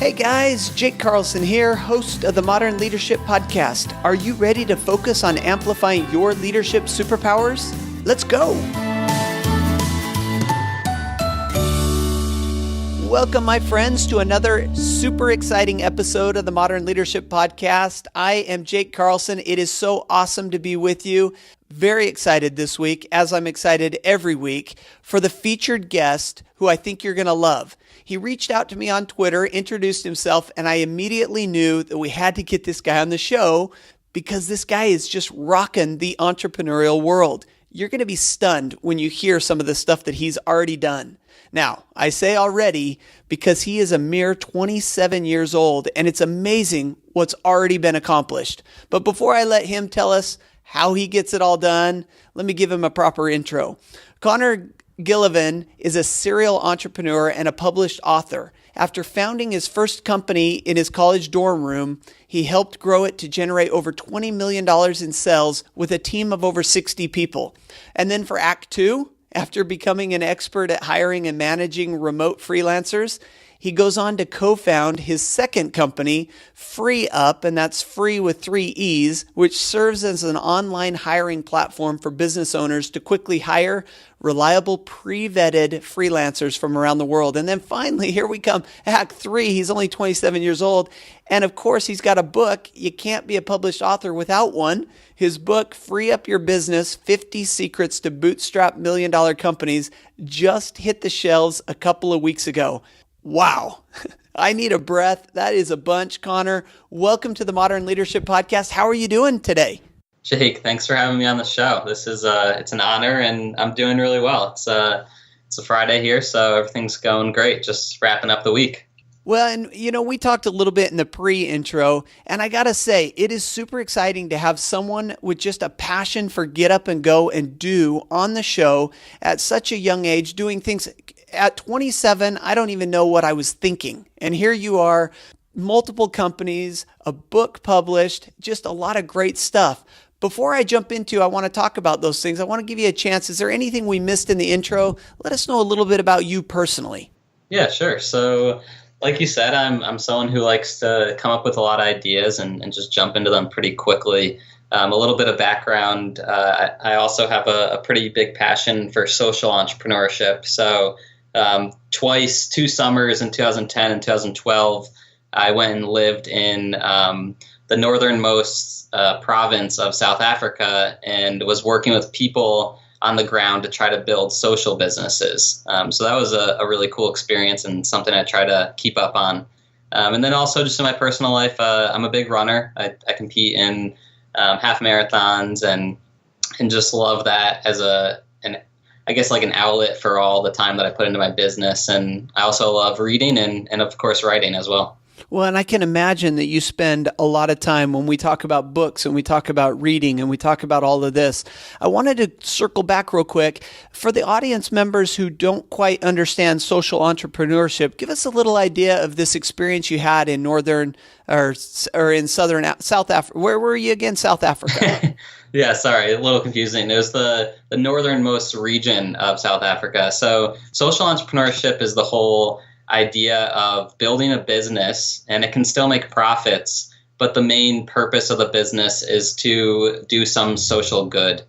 Hey guys, Jake Carlson here, host of the Modern Leadership Podcast. Are you ready to focus on amplifying your leadership superpowers? Let's go! Welcome, my friends, to another super exciting episode of the Modern Leadership Podcast. I am Jake Carlson. It is so awesome to be with you. Very excited this week, as I'm excited every week, for the featured guest who I think you're going to love. He reached out to me on Twitter, introduced himself, and I immediately knew that we had to get this guy on the show because this guy is just rocking the entrepreneurial world. You're going to be stunned when you hear some of the stuff that he's already done. Now, I say already because he is a mere 27 years old, and it's amazing what's already been accomplished. But before I let him tell us how he gets it all done, let me give him a proper intro. Connor Gillivan is a serial entrepreneur and a published author. After founding his first company in his college dorm room, he helped grow it to generate over $20 million in sales with a team of over 60 people. And then for Act 2, after becoming an expert at hiring and managing remote freelancers, he goes on to co-found his second company, FreeeUp, and that's free with 3 E's, which serves as an online hiring platform for business owners to quickly hire reliable, pre-vetted freelancers from around the world. And then finally, here we come, Act 3. He's only 27 years old. And of course, he's got a book. You can't be a published author without one. His book, Free Up Your Business, 50 Secrets to Bootstrap $1 Million Companies, just hit the shelves a couple of weeks ago. Wow. I need a breath. That is a bunch. Connor, welcome to the Modern Leadership Podcast. How are you doing today? Jake, thanks for having me on the show. This is it's an honor, and I'm doing really well. It's a Friday here, so everything's going great. Just wrapping up the week. Well, and we talked a little bit in the pre-intro, and I got to say, it is super exciting to have someone with just a passion for get up and go and do on the show at such a young age, doing things. At 27, I don't even know what I was thinking. And here you are, multiple companies, a book published, just a lot of great stuff. Before I jump into, I want to talk about those things. I want to give you a chance. Is there anything we missed in the intro? Let us know a little bit about you personally. Yeah, sure. So like you said, I'm someone who likes to come up with a lot of ideas and just jump into them pretty quickly. A little bit of background. I also have a pretty big passion for social entrepreneurship. So twice, 2 summers in 2010 and 2012, I went and lived in the northernmost province of South Africa and was working with people on the ground to try to build social businesses. So that was a really cool experience and something I try to keep up on. And then also just in my personal life, I'm a big runner. I compete in half marathons and just love that as an outlet for all the time that I put into my business. And I also love reading and of course, writing as well. Well, and I can imagine that you spend a lot of time when we talk about books and we talk about reading and we talk about all of this. I wanted to circle back real quick. For the audience members who don't quite understand social entrepreneurship, give us a little idea of this experience you had in northern or in South Africa. Where were you again? South Africa. Yeah, sorry, a little confusing. It was the northernmost region of South Africa. So social entrepreneurship is the whole idea of building a business, and it can still make profits, but the main purpose of the business is to do some social good.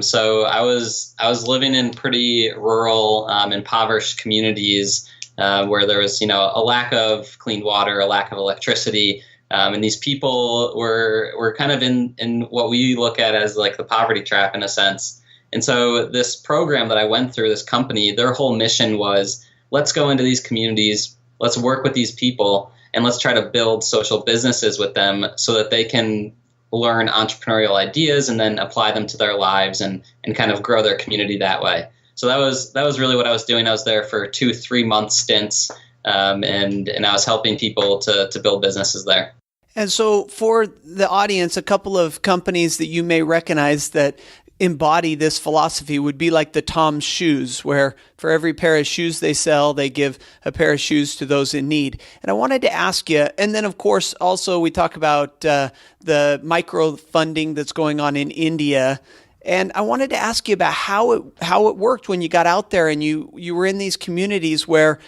So I was living in pretty rural, impoverished communities where there was, a lack of clean water, a lack of electricity. And these people were kind of in what we look at as like the poverty trap in a sense. And so this program that I went through, this company, their whole mission was, let's go into these communities, let's work with these people, and let's try to build social businesses with them so that they can learn entrepreneurial ideas and then apply them to their lives and kind of grow their community that way. So that was really what I was doing. I was there for 2-3 month stints, and I was helping people to build businesses there. And so for the audience, a couple of companies that you may recognize that embody this philosophy would be like the Tom's Shoes, where for every pair of shoes they sell, they give a pair of shoes to those in need. And I wanted to ask you, and then of course also we talk about the micro funding that's going on in India. And I wanted to ask you about how it worked when you got out there and you were in these communities where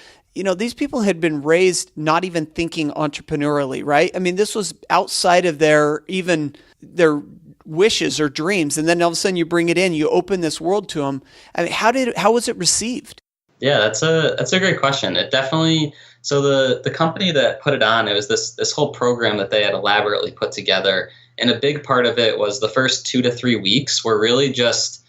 these people had been raised not even thinking entrepreneurially, right? I mean, this was outside of their wishes or dreams. And then all of a sudden you bring it in, you open this world to them. I mean, how was it received? Yeah, that's a great question. It definitely, so the company that put it on, it was this whole program that they had elaborately put together. And a big part of it was the first 2 to 3 weeks were really just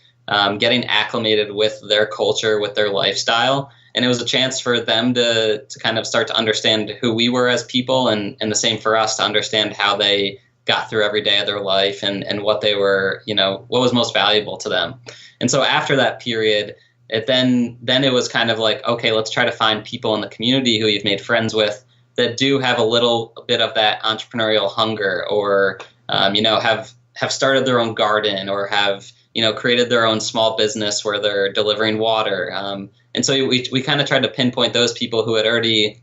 getting acclimated with their culture, with their lifestyle. And it was a chance for them to kind of start to understand who we were as people, and the same for us to understand how they got through every day of their life and what they were, what was most valuable to them. And so after that period, then it was kind of like, okay, let's try to find people in the community who you've made friends with that do have a little bit of that entrepreneurial hunger, or have started their own garden, or have created their own small business where they're delivering water. And so we kind of tried to pinpoint those people who had already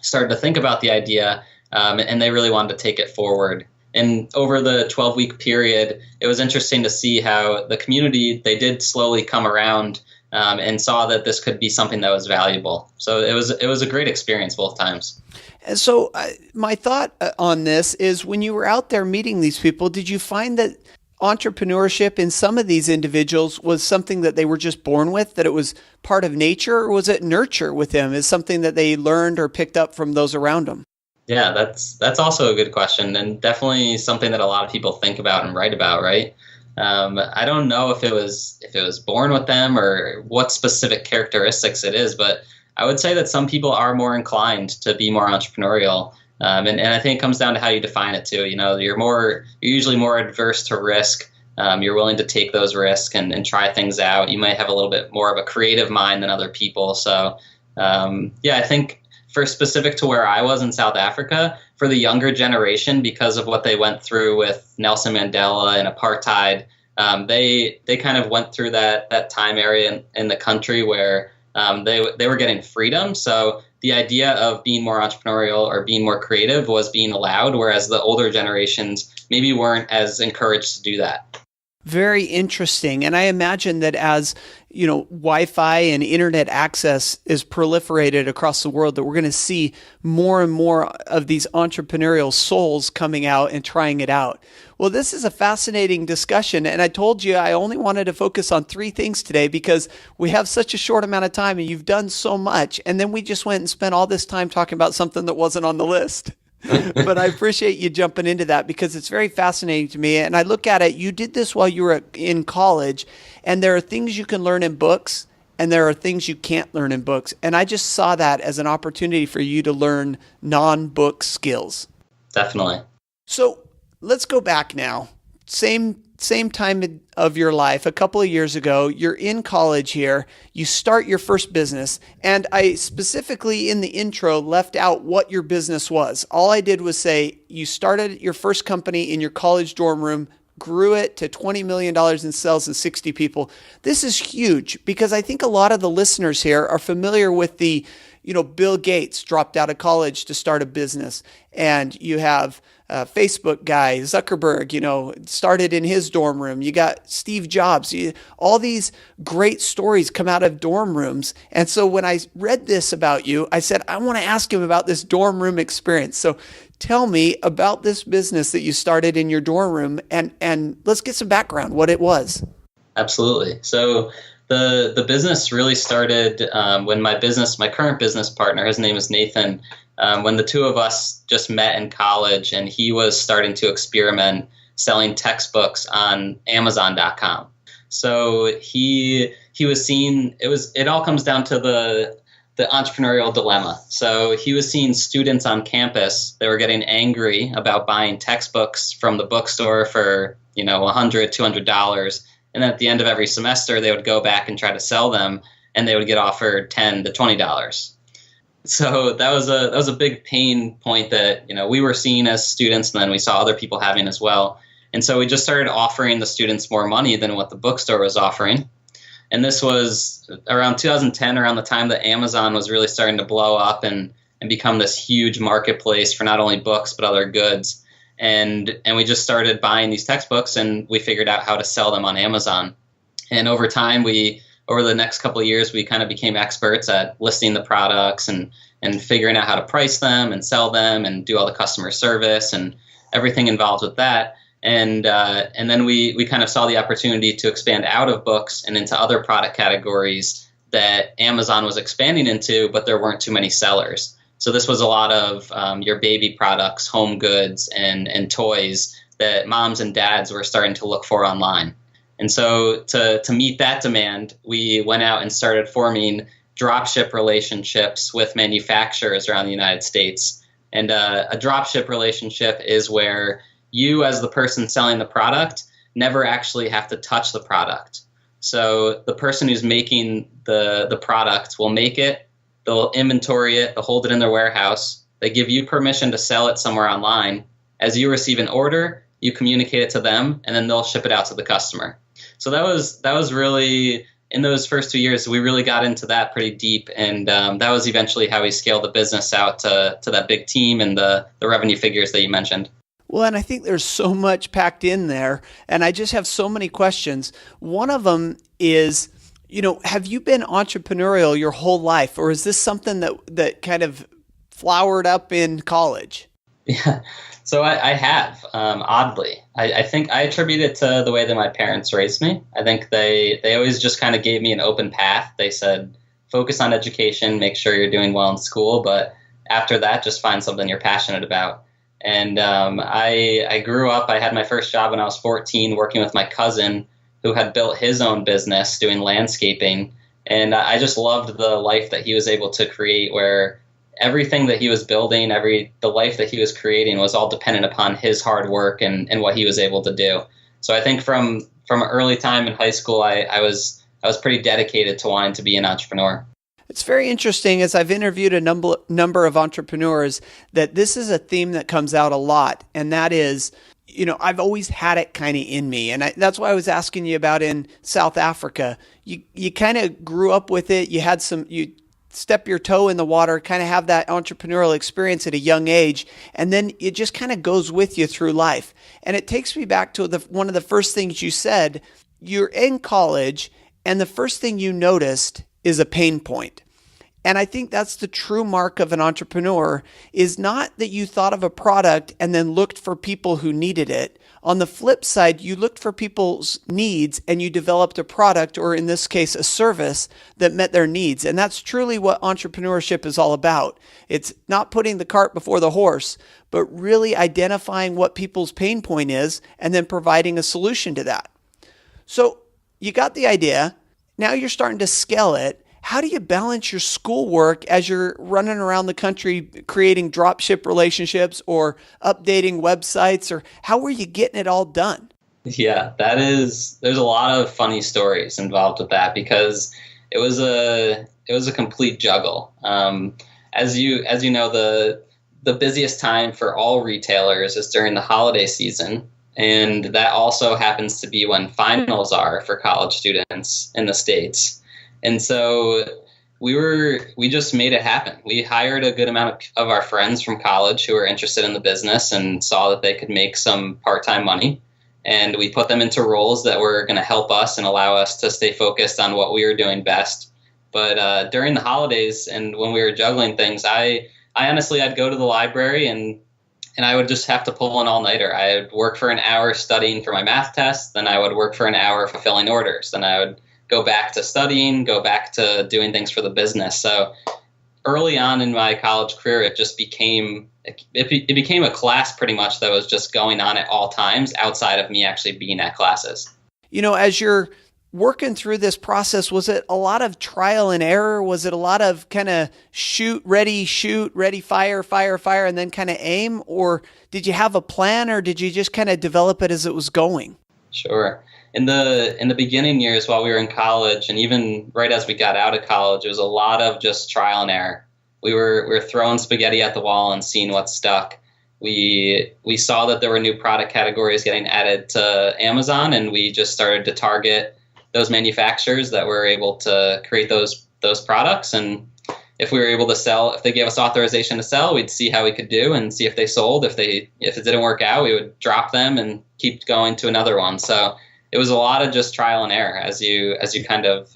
started to think about the idea, and they really wanted to take it forward. And over the 12-week period, it was interesting to see how the community, they did slowly come around and saw that this could be something that was valuable. So it was a great experience both times. And so my thought on this is, when you were out there meeting these people, did you find that entrepreneurship in some of these individuals was something that they were just born with, that it was part of nature, or was it nurture with them? Is something that they learned or picked up from those around them? Yeah, that's also a good question, and definitely something that a lot of people think about and write about, right? I don't know if it was born with them or what specific characteristics it is, but I would say that some people are more inclined to be more entrepreneurial. And I think it comes down to how you define it too. You're usually more adverse to risk. You're willing to take those risks and try things out. You might have a little bit more of a creative mind than other people. So, I think for specific to where I was in South Africa, for the younger generation, because of what they went through with Nelson Mandela and apartheid, they kind of went through that time area in the country where they were getting freedom. So the idea of being more entrepreneurial or being more creative was being allowed, whereas the older generations maybe weren't as encouraged to do that. Very interesting. And I imagine that as, Wi-Fi and internet access is proliferated across the world, that we're going to see more and more of these entrepreneurial souls coming out and trying it out. Well, this is a fascinating discussion. And I told you I only wanted to focus on 3 things today because we have such a short amount of time and you've done so much. And then we just went and spent all this time talking about something that wasn't on the list. But I appreciate you jumping into that because it's very fascinating to me. And I look at it, you did this while you were in college, and there are things you can learn in books and there are things you can't learn in books. And I just saw that as an opportunity for you to learn non-book skills. Definitely. So let's go back now. Same time of your life, a couple of years ago, you're in college here, you start your first business, and I specifically in the intro left out what your business was. All I did was say you started your first company in your college dorm room, grew it to $20 million in sales and 60 people. This is huge because I think a lot of the listeners here are familiar with the, Bill Gates dropped out of college to start a business, and you have Facebook guy, Zuckerberg, started in his dorm room. You got Steve Jobs. All these great stories come out of dorm rooms. And so when I read this about you, I said, I want to ask him about this dorm room experience. So tell me about this business that you started in your dorm room, and let's get some background, what it was. Absolutely. So the business really started when my current business partner, his name is Nathan, when the two of us just met in college, and he was starting to experiment selling textbooks on Amazon.com. So he was seeing, it all comes down to the entrepreneurial dilemma. So he was seeing students on campus that were getting angry about buying textbooks from the bookstore for, $100, $200. And at the end of every semester, they would go back and try to sell them, and they would get offered $10 to $20. So that was a big pain point that, we were seeing as students, and then we saw other people having as well. And so we just started offering the students more money than what the bookstore was offering. And this was around 2010, around the time that Amazon was really starting to blow up and become this huge marketplace for not only books, but other goods. And we just started buying these textbooks, and we figured out how to sell them on Amazon. And over time, over the next couple of years, we kind of became experts at listing the products and and figuring out how to price them and sell them and do all the customer service and everything involved with that. And then we kind of saw the opportunity to expand out of books and into other product categories that Amazon was expanding into, but there weren't too many sellers. So this was a lot of your baby products, home goods, and toys that moms and dads were starting to look for online. And so to meet that demand, we went out and started forming dropship relationships with manufacturers around the United States. And a dropship relationship is where you, as the person selling the product, never actually have to touch the product. So the person who's making the product will make it, they'll inventory it, they'll hold it in their warehouse, they give you permission to sell it somewhere online. As you receive an order, you communicate it to them, and then they'll ship it out to the customer. So that was really, in those first 2 years, we really got into that pretty deep, and that was eventually how we scaled the business out to that big team and the revenue figures that you mentioned. Well, and I think there's so much packed in there, and I just have so many questions. One of them is, have you been entrepreneurial your whole life, or is this something that kind of flowered up in college? Yeah, so I have, oddly. I think I attribute it to the way that my parents raised me. I think they always just kind of gave me an open path. They said, focus on education, make sure you're doing well in school, but after that, just find something you're passionate about. And I grew up, I had my first job when I was 14 working with my cousin who had built his own business doing landscaping. And I just loved the life that he was able to create, where everything that he was building, the life that he was creating was all dependent upon his hard work and what he was able to do. So I think from an early time in high school, I was pretty dedicated to wanting to be an entrepreneur. It's very interesting, as I've interviewed a number of entrepreneurs, that this is a theme that comes out a lot. And that is, I've always had it kind of in me. And that's why I was asking you about in South Africa. You kind of grew up with it. You step your toe in the water, kind of have that entrepreneurial experience at a young age. And then it just kind of goes with you through life. And it takes me back to one of the first things you said. You're in college, and the first thing you noticed is a pain point. And I think that's the true mark of an entrepreneur, is not that you thought of a product and then looked for people who needed it. On the flip side, you looked for people's needs and you developed a product, or in this case, a service that met their needs. And that's truly what entrepreneurship is all about. It's not putting the cart before the horse, but really identifying what people's pain point is and then providing a solution to that. So you got the idea. Now you're starting to scale it. How do you balance your schoolwork as you're running around the country creating dropship relationships or updating websites, or how were you getting it all done? Yeah, there's a lot of funny stories involved with that, because it was a complete juggle. As you know, the busiest time for all retailers is during the holiday season. And that also happens to be when finals are for college students in the States. And so we just made it happen. We hired a good amount of our friends from college who were interested in the business and saw that they could make some part-time money. And we put them into roles that were going to help us and allow us to stay focused on what we were doing best. But during the holidays and when we were juggling things, I honestly, I'd go to the library and I would just have to pull an all-nighter. I would work for an hour studying for my math test. Then I would work for an hour fulfilling orders. Then I would go back to studying, go back to doing things for the business. So early on in my college career, it just became a class pretty much that was just going on at all times outside of me actually being at classes. As you're working through this process, was it a lot of trial and error? Was it a lot of kind of shoot, ready, fire, and then kind of aim? Or did you have a plan, or did you just kind of develop it as it was going? Sure. In the beginning years while we were in college, and even right as we got out of college, it was a lot of just trial and error. We were throwing spaghetti at the wall and seeing what stuck. We saw that there were new product categories getting added to Amazon, and we just started to target those manufacturers that were able to create those products. And if we were able to sell, if they gave us authorization to sell, we'd see how we could do and see if they sold. If it didn't work out, we would drop them and keep going to another one. So it was a lot of just trial and error, as you kind of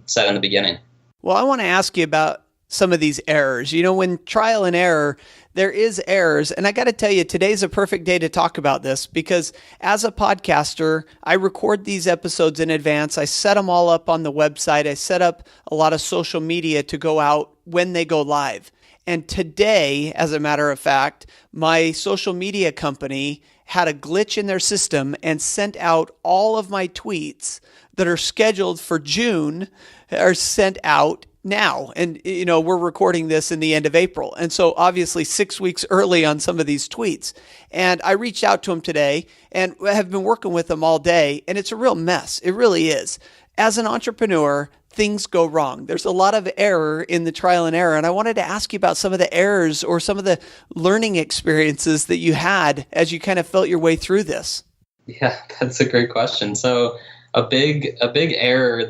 said in the beginning. Well, I want to ask you about some of these errors. When trial and error, there is errors. And I got to tell you, today's a perfect day to talk about this because as a podcaster, I record these episodes in advance. I set them all up on the website. I set up a lot of social media to go out when they go live. And today, as a matter of fact, my social media company had a glitch in their system and sent out all of my tweets that are scheduled for June are sent out now. And, we're recording this in the end of April. And so obviously 6 weeks early on some of these tweets. And I reached out to them today and have been working with them all day. And it's a real mess. It really is. As an entrepreneur, things go wrong. There's a lot of error in the trial and error. And I wanted to ask you about some of the errors or some of the learning experiences that you had as you kind of felt your way through this. Yeah, that's a great question. So a big error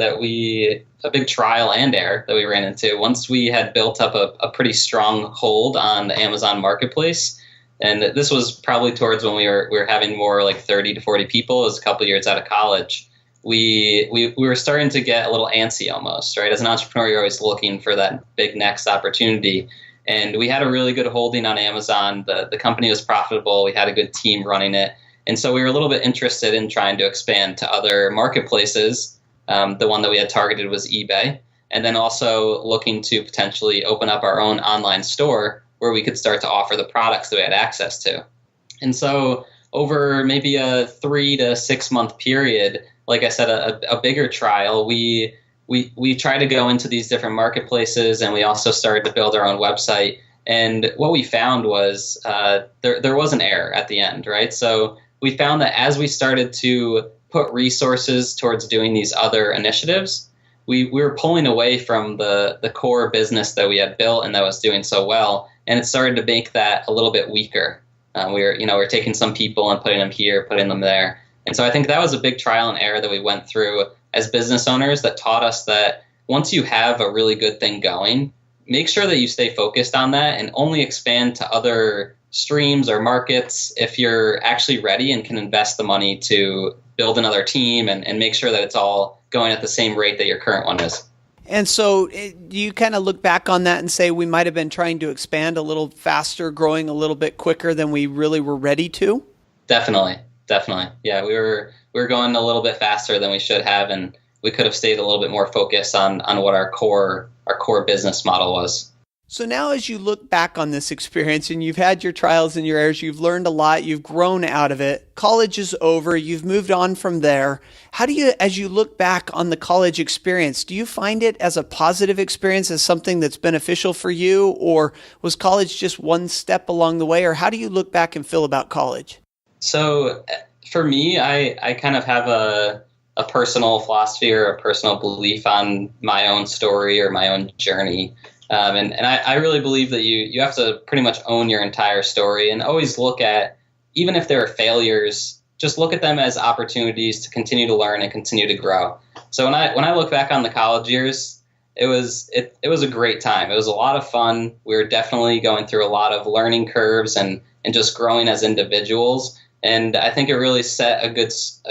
a big trial and error that we ran into once we had built up a pretty strong hold on the Amazon marketplace. And this was probably towards when we were having more like 30 to 40 people. It was a couple of years out of college. We were starting to get a little antsy almost, right? As an entrepreneur, you're always looking for that big next opportunity. And we had a really good holding on Amazon. The company was profitable. We had a good team running it. And so we were a little bit interested in trying to expand to other marketplaces. The one that we had targeted was eBay. And then also looking to potentially open up our own online store where we could start to offer the products that we had access to. And so over maybe a 3 to 6 month period, like I said, a bigger trial, we tried to go into these different marketplaces, and we also started to build our own website. And what we found was there was an error at the end, right? So we found that as we started to put resources towards doing these other initiatives, we were pulling away from the core business that we had built and that was doing so well, and it started to make that a little bit weaker. We're taking some people and putting them here, putting them there. And so I think that was a big trial and error that we went through as business owners that taught us that once you have a really good thing going, make sure that you stay focused on that and only expand to other streams or markets if you're actually ready and can invest the money to build another team and make sure that it's all going at the same rate that your current one is. And so do you kind of look back on that and say we might have been trying to expand a little faster, growing a little bit quicker than we really were ready to? Definitely. Yeah, we were going a little bit faster than we should have, and we could have stayed a little bit more focused on what our core business model was. So now as you look back on this experience and you've had your trials and your errors, you've learned a lot, you've grown out of it, college is over, you've moved on from there. How do you, as you look back on the college experience, do you find it as a positive experience, as something that's beneficial for you, or was college just one step along the way, or how do you look back and feel about college? So for me, I kind of have a personal philosophy or a personal belief on my own story or my own journey. And I really believe that you have to pretty much own your entire story and always look at, even if there are failures, just look at them as opportunities to continue to learn and continue to grow. So when I look back on the college years, it was a great time. It was a lot of fun. We were definitely going through a lot of learning curves and just growing as individuals. And I think it really set a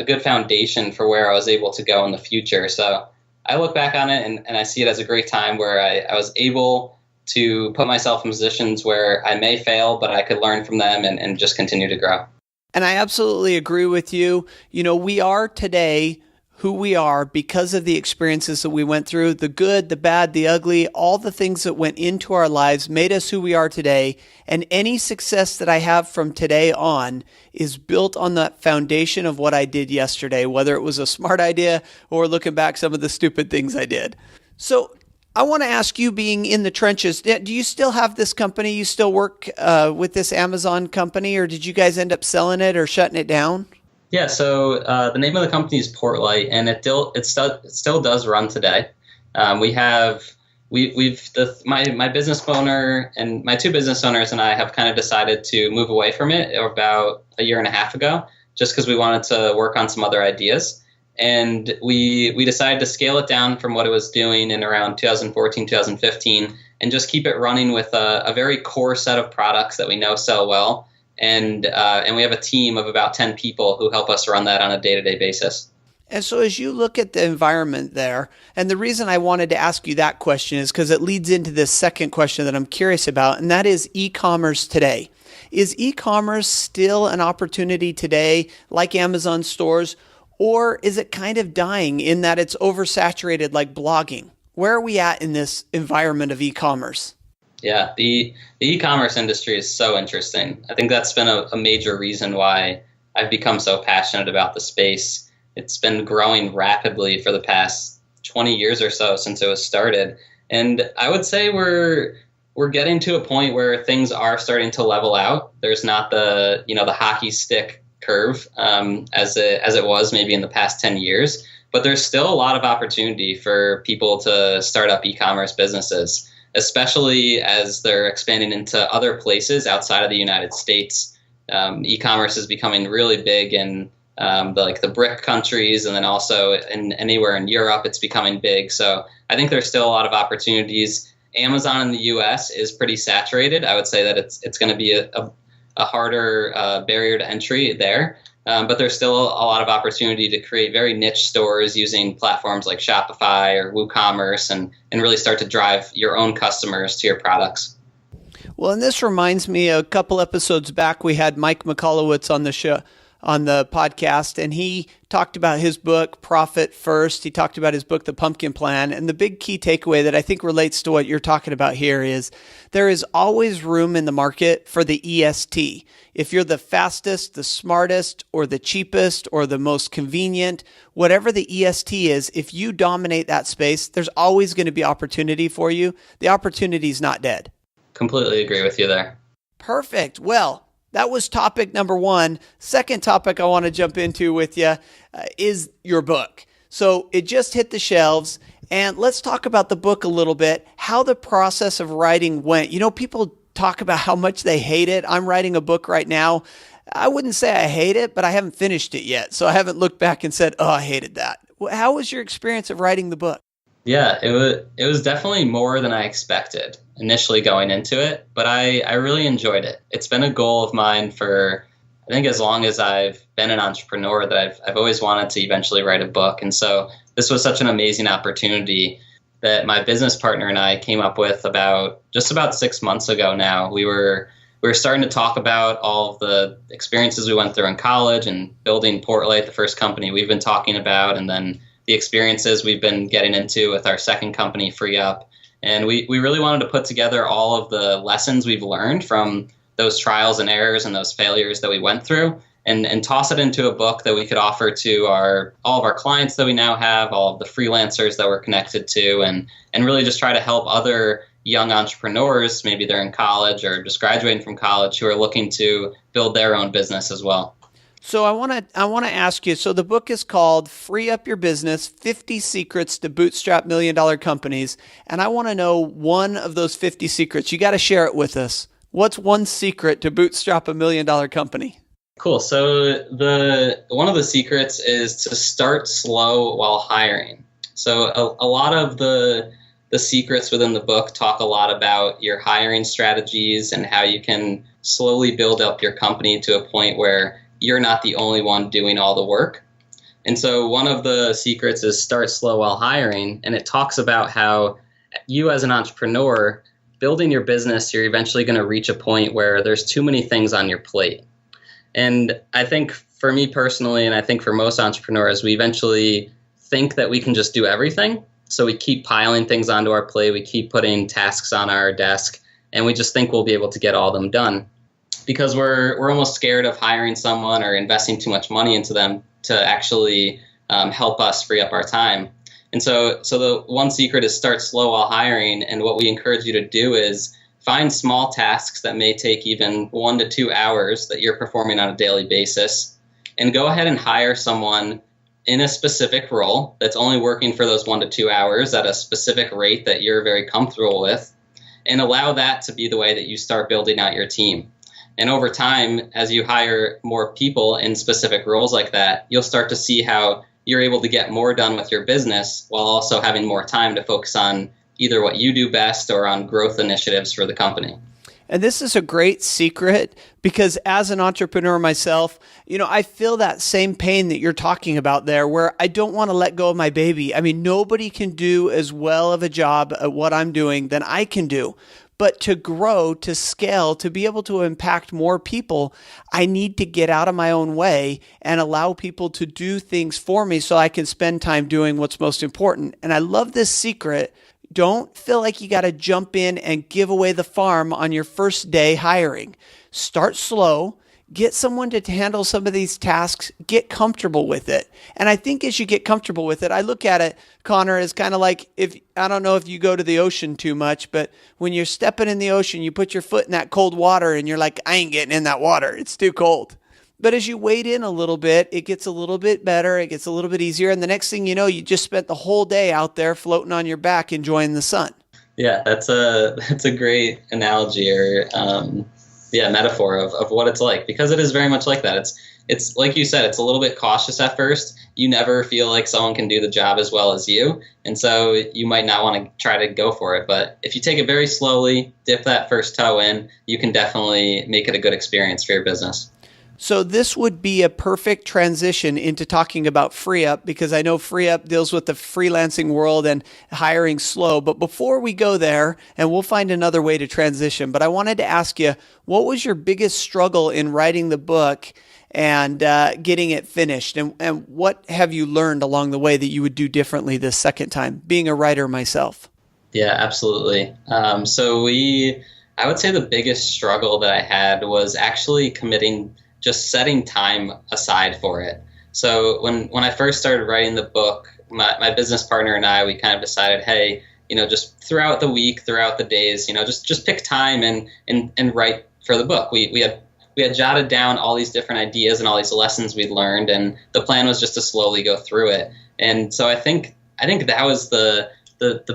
good foundation for where I was able to go in the future. So I look back on it and I see it as a great time where I was able to put myself in positions where I may fail, but I could learn from them and just continue to grow. And I absolutely agree with you. We are today who we are because of the experiences that we went through, the good, the bad, the ugly, all the things that went into our lives made us who we are today. And any success that I have from today on is built on that foundation of what I did yesterday, whether it was a smart idea or looking back some of the stupid things I did. So I want to ask you, being in the trenches, do you still have this company? You still work with this Amazon company, or did you guys end up selling it or shutting it down? Yeah, so the name of the company is Portlight, and it still does run today. My business owner and my two business owners and I have kind of decided to move away from it about a year and a half ago, just because we wanted to work on some other ideas. And we decided to scale it down from what it was doing in around 2014, 2015, and just keep it running with a very core set of products that we know sell well. And we have a team of about 10 people who help us run that on a day-to-day basis. And so as you look at the environment there, and the reason I wanted to ask you that question is because it leads into this second question that I'm curious about, and that is e-commerce today. Is e-commerce still an opportunity today like Amazon stores, or is it kind of dying in that it's oversaturated like blogging? Where are we at in this environment of e-commerce? Yeah, the e-commerce industry is so interesting. I think that's been a major reason why I've become so passionate about the space. It's been growing rapidly for the past 20 years or so since it was started. And I would say we're getting to a point where things are starting to level out. There's not the hockey stick curve as it was maybe in the past 10 years, but there's still a lot of opportunity for people to start up e-commerce businesses, especially as they're expanding into other places outside of the United States. E-commerce is becoming really big in the BRIC countries, and then also anywhere in Europe, it's becoming big. So I think there's still a lot of opportunities. Amazon in the U.S. is pretty saturated. I would say that it's going to be a harder barrier to entry there. But there's still a lot of opportunity to create very niche stores using platforms like Shopify or WooCommerce and really start to drive your own customers to your products. Well, and this reminds me, a couple episodes back, we had Mike Mikolowicz on the show, on the podcast, and he talked about his book, Profit First. He talked about his book, The Pumpkin Plan. And the big key takeaway that I think relates to what you're talking about here is there is always room in the market for the EST. If you're the fastest, the smartest, or the cheapest, or the most convenient, whatever the EST is, if you dominate that space, there's always going to be opportunity for you. The opportunity is not dead. Completely agree with you there. Perfect. Well, that was topic number one. Second topic I want to jump into with you is your book. So it just hit the shelves, and let's talk about the book a little bit, how the process of writing went. People talk about how much they hate it. I'm writing a book right now. I wouldn't say I hate it, but I haven't finished it yet. So I haven't looked back and said, oh, I hated that. How was your experience of writing the book? Yeah, it was definitely more than I expected initially going into it, but I really enjoyed it. It's been a goal of mine for, I think, as long as I've been an entrepreneur, that I've always wanted to eventually write a book. And so this was such an amazing opportunity that my business partner and I came up with about 6 months ago now. We were starting to talk about all of the experiences we went through in college and building Portlate, the first company we've been talking about, and then the experiences we've been getting into with our second company, FreeeUp. And we really wanted to put together all of the lessons we've learned from those trials and errors and those failures that we went through and toss it into a book that we could offer to all of our clients that we now have, all of the freelancers that we're connected to, and really just try to help other young entrepreneurs, maybe they're in college or just graduating from college, who are looking to build their own business as well. So I want to ask you, so the book is called Free Up Your Business, 50 Secrets to Bootstrap $1 Million Companies. And I want to know one of those 50 secrets. You got to share it with us. What's one secret to bootstrap $1 million company? Cool. So one of the secrets is to start slow while hiring. So a lot of the secrets within the book talk a lot about your hiring strategies and how you can slowly build up your company to a point where you're not the only one doing all the work. And so one of the secrets is start slow while hiring. And it talks about how you as an entrepreneur, building your business, you're eventually going to reach a point where there's too many things on your plate. And I think for me personally, and I think for most entrepreneurs, we eventually think that we can just do everything. So we keep piling things onto our plate. We keep putting tasks on our desk, and we just think we'll be able to get all of them done, because we're almost scared of hiring someone or investing too much money into them to actually help us free up our time. And so the one secret is start slow while hiring. And what we encourage you to do is find small tasks that may take even 1 to 2 hours that you're performing on a daily basis, and go ahead and hire someone in a specific role that's only working for those 1 to 2 hours at a specific rate that you're very comfortable with, and allow that to be the way that you start building out your team. And over time, as you hire more people in specific roles like that, you'll start to see how you're able to get more done with your business while also having more time to focus on either what you do best or on growth initiatives for the company. And this is a great secret because as an entrepreneur myself, I feel that same pain that you're talking about there where I don't want to let go of my baby. I mean, nobody can do as well of a job at what I'm doing than I can do. But to grow, to scale, to be able to impact more people, I need to get out of my own way and allow people to do things for me so I can spend time doing what's most important. And I love this secret. Don't feel like you got to jump in and give away the farm on your first day hiring. Start slow. Get someone to handle some of these tasks. Get comfortable with it. And I think as you get comfortable with it, I look at it, Connor, as kind of like I don't know if you go to the ocean too much, but when you're stepping in the ocean, you put your foot in that cold water and you're like, I ain't getting in that water. It's too cold. But as you wade in a little bit, it gets a little bit better. It gets a little bit easier. And the next thing you know, you just spent the whole day out there floating on your back, enjoying the sun. Yeah, that's a great analogy or metaphor of what it's like, because it is very much like that. It's like you said, it's a little bit cautious at first. You never feel like someone can do the job as well as you. And so you might not want to try to go for it. But if you take it very slowly, dip that first toe in, you can definitely make it a good experience for your business. So this would be a perfect transition into talking about FreeeUp, because I know FreeeUp deals with the freelancing world and hiring slow. But before we go there, and we'll find another way to transition, but I wanted to ask you, what was your biggest struggle in writing the book and getting it finished? And what have you learned along the way that you would do differently this second time, being a writer myself? Yeah, absolutely. I would say the biggest struggle that I had was actually just setting time aside for it. So when I first started writing the book, my business partner and I, we kind of decided, hey, just throughout the week, throughout the days, just pick time and write for the book. We had jotted down all these different ideas and all these lessons we'd learned, and the plan was just to slowly go through it. And so I think that was the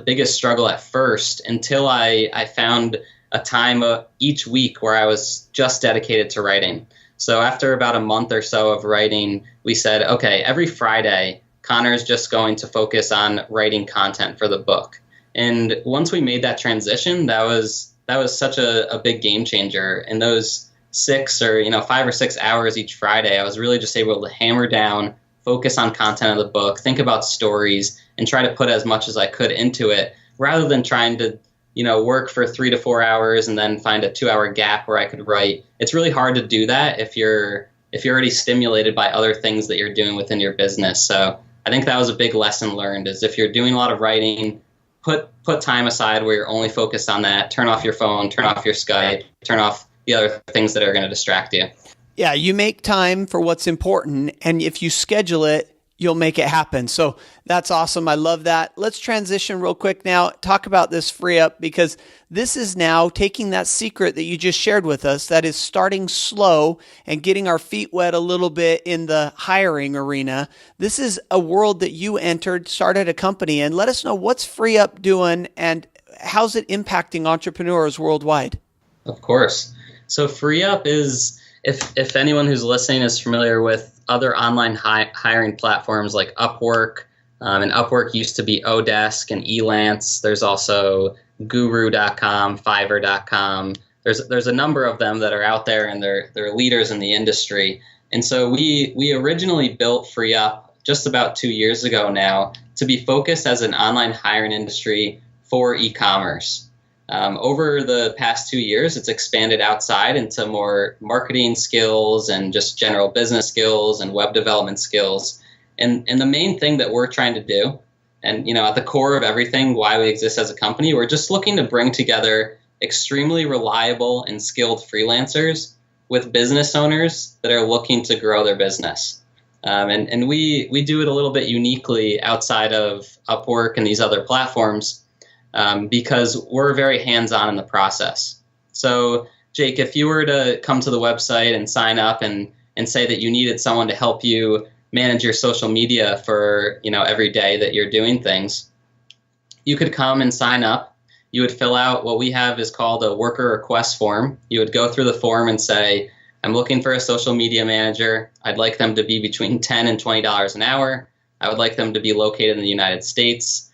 biggest struggle at first, until I found a time each week where I was just dedicated to writing. So after about a month or so of writing, we said, okay, every Friday, Connor's just going to focus on writing content for the book. And once we made that transition, that was such a big game changer. In those 5 or 6 hours each Friday, I was really just able to hammer down, focus on content of the book, think about stories, and try to put as much as I could into it, rather than trying to work for 3 to 4 hours and then find a 2-hour gap where I could write. It's really hard to do that if you're already stimulated by other things that you're doing within your business. So I think that was a big lesson learned, is if you're doing a lot of writing, put time aside where you're only focused on that. Turn off your phone, turn off your Skype, turn off the other things that are going to distract you. Yeah, you make time for what's important, and if you schedule it, you'll make it happen. So that's awesome. I love that. Let's transition real quick now. Talk about this FreeeUp, because this is now taking that secret that you just shared with us, that is starting slow and getting our feet wet a little bit in the hiring arena. This is a world that you entered, started a company, and let us know what's FreeeUp doing and how's it impacting entrepreneurs worldwide. Of course. So FreeeUp is, if anyone who's listening is familiar with other online hiring platforms like Upwork, and Upwork used to be Odesk and Elance. There's also Guru.com, Fiverr.com. There's a number of them that are out there, and they're leaders in the industry. And so we originally built FreeeUp just about 2 years ago now to be focused as an online hiring industry for e-commerce. Over the past 2 years, it's expanded outside into more marketing skills and just general business skills and web development skills. And the main thing that we're trying to do, and at the core of everything, why we exist as a company, we're just looking to bring together extremely reliable and skilled freelancers with business owners that are looking to grow their business. And we do it a little bit uniquely outside of Upwork and these other platforms, because we're very hands-on in the process. So, Jake, if you were to come to the website and sign up and say that you needed someone to help you manage your social media for every day that you're doing things, you could come and sign up. You would fill out what we have is called a worker request form. You would go through the form and say, I'm looking for a social media manager. I'd like them to be between $10 and $20 an hour. I would like them to be located in the United States.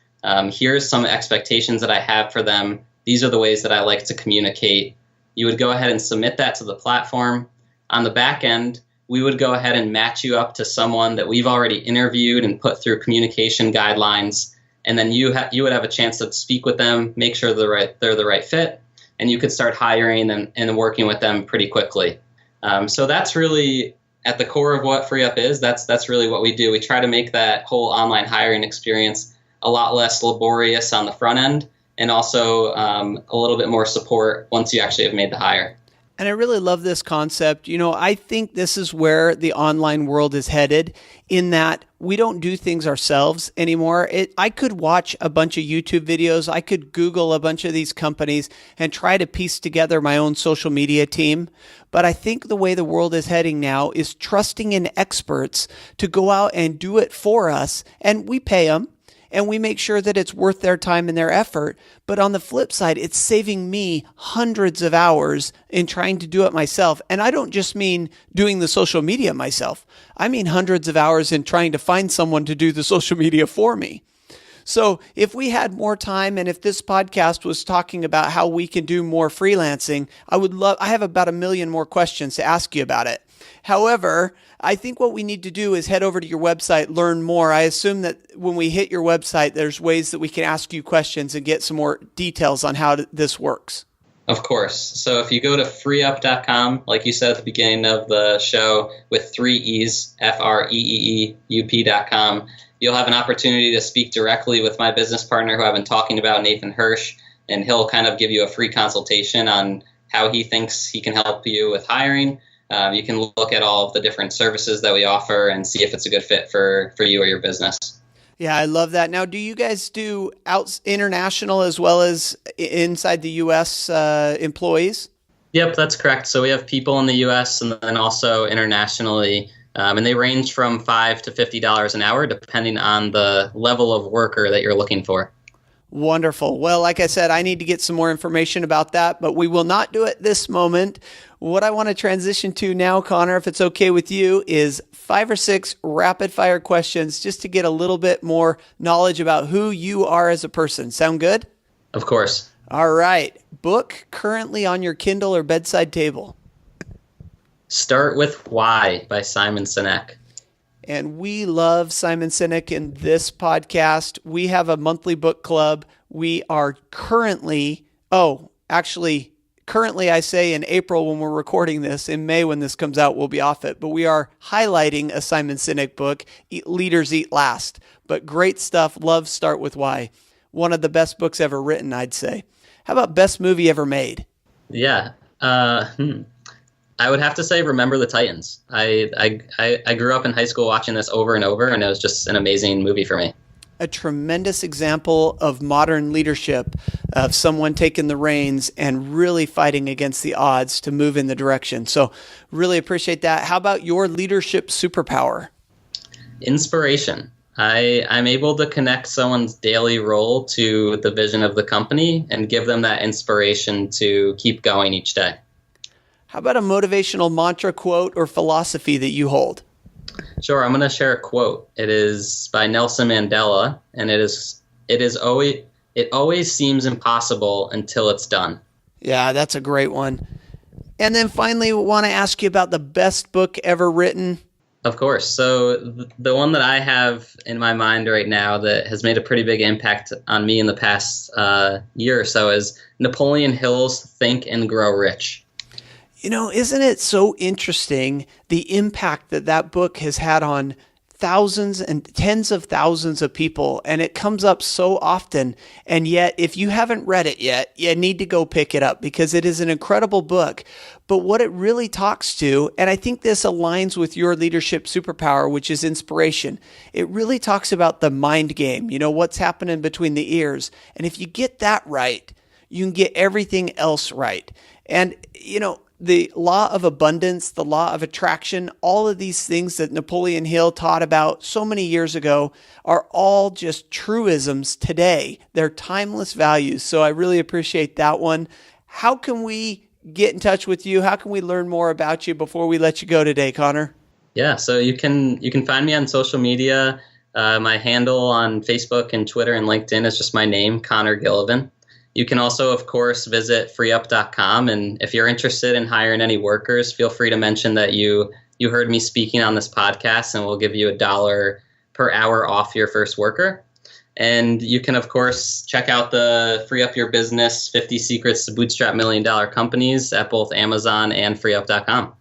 Here's some expectations that I have for them. These are the ways that I like to communicate. You would go ahead and submit that to the platform. On the back end, we would go ahead and match you up to someone that we've already interviewed and put through communication guidelines. And then you would have a chance to speak with them, make sure they're the right fit, and you could start hiring them and working with them pretty quickly. So that's really at the core of what FreeeUp is. That's really what we do. We try to make that whole online hiring experience a lot less laborious on the front end, and also a little bit more support once you actually have made the hire. And I really love this concept. I think this is where the online world is headed, in that we don't do things ourselves anymore. I could watch a bunch of YouTube videos. I could Google a bunch of these companies and try to piece together my own social media team. But I think the way the world is heading now is trusting in experts to go out and do it for us. And we pay them, and we make sure that it's worth their time and their effort. But on the flip side, it's saving me hundreds of hours in trying to do it myself. And I don't just mean doing the social media myself. I mean hundreds of hours in trying to find someone to do the social media for me. So if we had more time, and if this podcast was talking about how we can do more freelancing, I have about 1 million more questions to ask you about it. However, I think what we need to do is head over to your website, learn more. I assume that when we hit your website, there's ways that we can ask you questions and get some more details on how this works. Of course. So if you go to freeup.com, like you said at the beginning of the show, with 3 E's, FreeeUp.com, you'll have an opportunity to speak directly with my business partner who I've been talking about, Nathan Hirsch, and he'll kind of give you a free consultation on how he thinks he can help you with hiring. You can look at all of the different services that we offer and see if it's a good fit for you or your business. Yeah, I love that. Now, do you guys do international as well as inside the U.S. Employees? Yep, that's correct. So we have people in the U.S. and then also internationally, and they range from $5 to $50 an hour, depending on the level of worker that you're looking for. Wonderful. Well, like I said, I need to get some more information about that, but we will not do it this moment. What I want to transition to now, Connor, if it's okay with you, is 5 or 6 rapid fire questions just to get a little bit more knowledge about who you are as a person. Sound good? Of course. All right. Book currently on your Kindle or bedside table. Start with Why by Simon Sinek. And we love Simon Sinek in this podcast. We have a monthly book club. We are currently I say in April when we're recording this. In May when this comes out, we'll be off it. But we are highlighting a Simon Sinek book, Leaders Eat Last. But great stuff. Love Start With Why. One of the best books ever written, I'd say. How about best movie ever made? Yeah. I would have to say Remember the Titans. I grew up in high school watching this over and over, and it was just an amazing movie for me. A tremendous example of modern leadership, of someone taking the reins and really fighting against the odds to move in the direction. So really appreciate that. How about your leadership superpower? Inspiration. I'm able to connect someone's daily role to the vision of the company and give them that inspiration to keep going each day. How about a motivational mantra, quote, or philosophy that you hold? Sure, I'm going to share a quote. It is by Nelson Mandela, and it always seems impossible until it's done. Yeah, that's a great one. And then finally, we want to ask you about the best book ever written. Of course. So the one that I have in my mind right now that has made a pretty big impact on me in the past year or so is Napoleon Hill's Think and Grow Rich. Isn't it so interesting the impact that book has had on thousands and tens of thousands of people, and it comes up so often, and yet if you haven't read it yet, you need to go pick it up because it is an incredible book. But what it really talks to, and I think this aligns with your leadership superpower, which is inspiration, it really talks about the mind game, what's happening between the ears. And if you get that right, you can get everything else right. And, the law of abundance, the law of attraction, all of these things that Napoleon Hill taught about so many years ago are all just truisms today. They're timeless values. So I really appreciate that one. How can we get in touch with you? How can we learn more about you before we let you go today, Connor? Yeah, so you can find me on social media. My handle on Facebook and Twitter and LinkedIn is just my name, Connor Gillivan. You can also, of course, visit freeup.com. And if you're interested in hiring any workers, feel free to mention that you heard me speaking on this podcast, and we'll give you $1 per hour off your first worker. And you can, of course, check out the Free Up Your Business 50 Secrets to Bootstrap $1 Million Companies at both Amazon and freeup.com.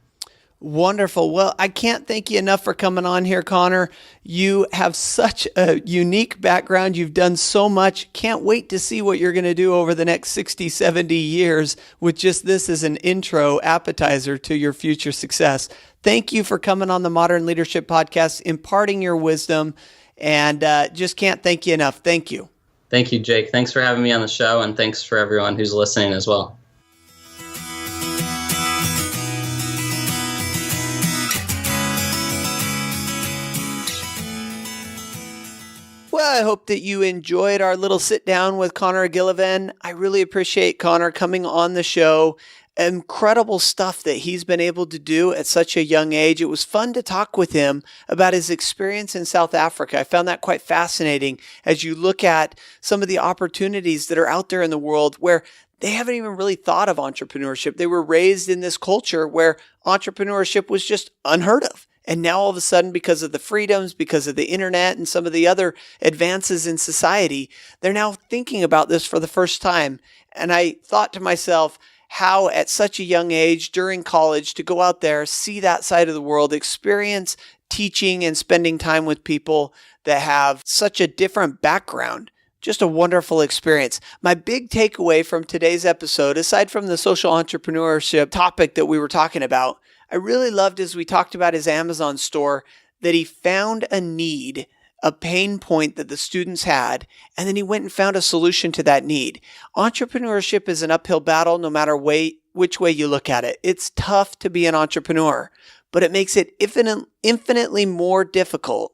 Wonderful. Well, I can't thank you enough for coming on here, Connor. You have such a unique background. You've done so much. Can't wait to see what you're going to do over the next 60, 70 years with just this as an intro appetizer to your future success. Thank you for coming on the Modern Leadership Podcast, imparting your wisdom, and just can't thank you enough. Thank you. Thank you, Jake. Thanks for having me on the show, and thanks for everyone who's listening as well. Well, I hope that you enjoyed our little sit down with Connor Gillivan. I really appreciate Connor coming on the show. Incredible stuff that he's been able to do at such a young age. It was fun to talk with him about his experience in South Africa. I found that quite fascinating as you look at some of the opportunities that are out there in the world where they haven't even really thought of entrepreneurship. They were raised in this culture where entrepreneurship was just unheard of. And now all of a sudden, because of the freedoms, because of the internet and some of the other advances in society, they're now thinking about this for the first time. And I thought to myself, how at such a young age during college to go out there, see that side of the world, experience teaching and spending time with people that have such a different background. Just a wonderful experience. My big takeaway from today's episode, aside from the social entrepreneurship topic that we were talking about, I really loved as we talked about his Amazon store that he found a need, a pain point that the students had, and then he went and found a solution to that need. Entrepreneurship is an uphill battle no matter which way you look at it. It's tough to be an entrepreneur, but it makes it infinitely more difficult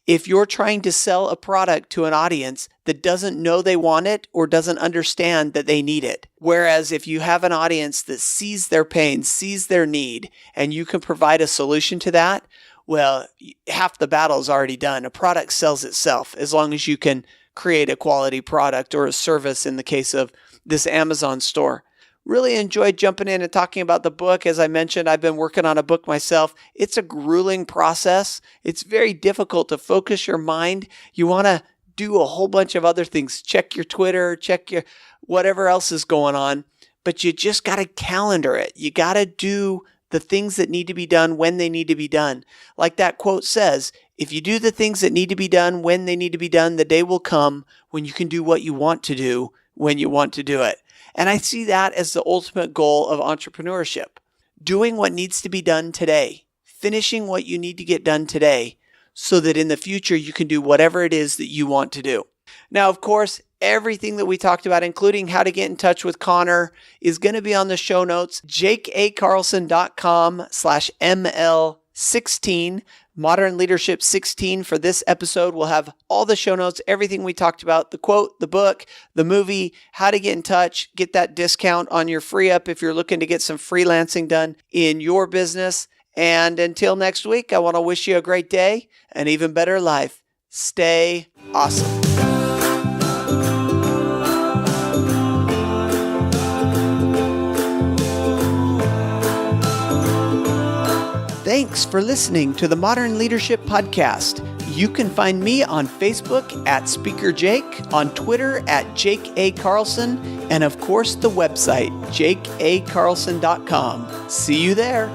if you're trying to sell a product to an audience that doesn't know they want it or doesn't understand that they need it. Whereas if you have an audience that sees their pain, sees their need, and you can provide a solution to that, well, half the battle is already done. A product sells itself as long as you can create a quality product or a service in the case of this Amazon store. Really enjoyed jumping in and talking about the book. As I mentioned, I've been working on a book myself. It's a grueling process. It's very difficult to focus your mind. You want to do a whole bunch of other things. Check your Twitter, check your whatever else is going on, but you just got to calendar it. You got to do the things that need to be done when they need to be done. Like that quote says, if you do the things that need to be done when they need to be done, the day will come when you can do what you want to do when you want to do it. And I see that as the ultimate goal of entrepreneurship. Doing what needs to be done today, finishing what you need to get done today, so that in the future you can do whatever it is that you want to do. Now, of course, everything that we talked about, including how to get in touch with Connor, is going to be on the show notes, jakeacarlson.com/ML16. Modern Leadership 16 for this episode. We'll have all the show notes, everything we talked about, the quote, the book, the movie, how to get in touch, get that discount on your FreeeUp if you're looking to get some freelancing done in your business. And until next week, I want to wish you a great day, an even better life. Stay awesome. Thanks for listening to the Modern Leadership Podcast. You can find me on Facebook at Speaker Jake, on Twitter at Jake A. Carlson, and of course the website, jakeacarlson.com. See you there.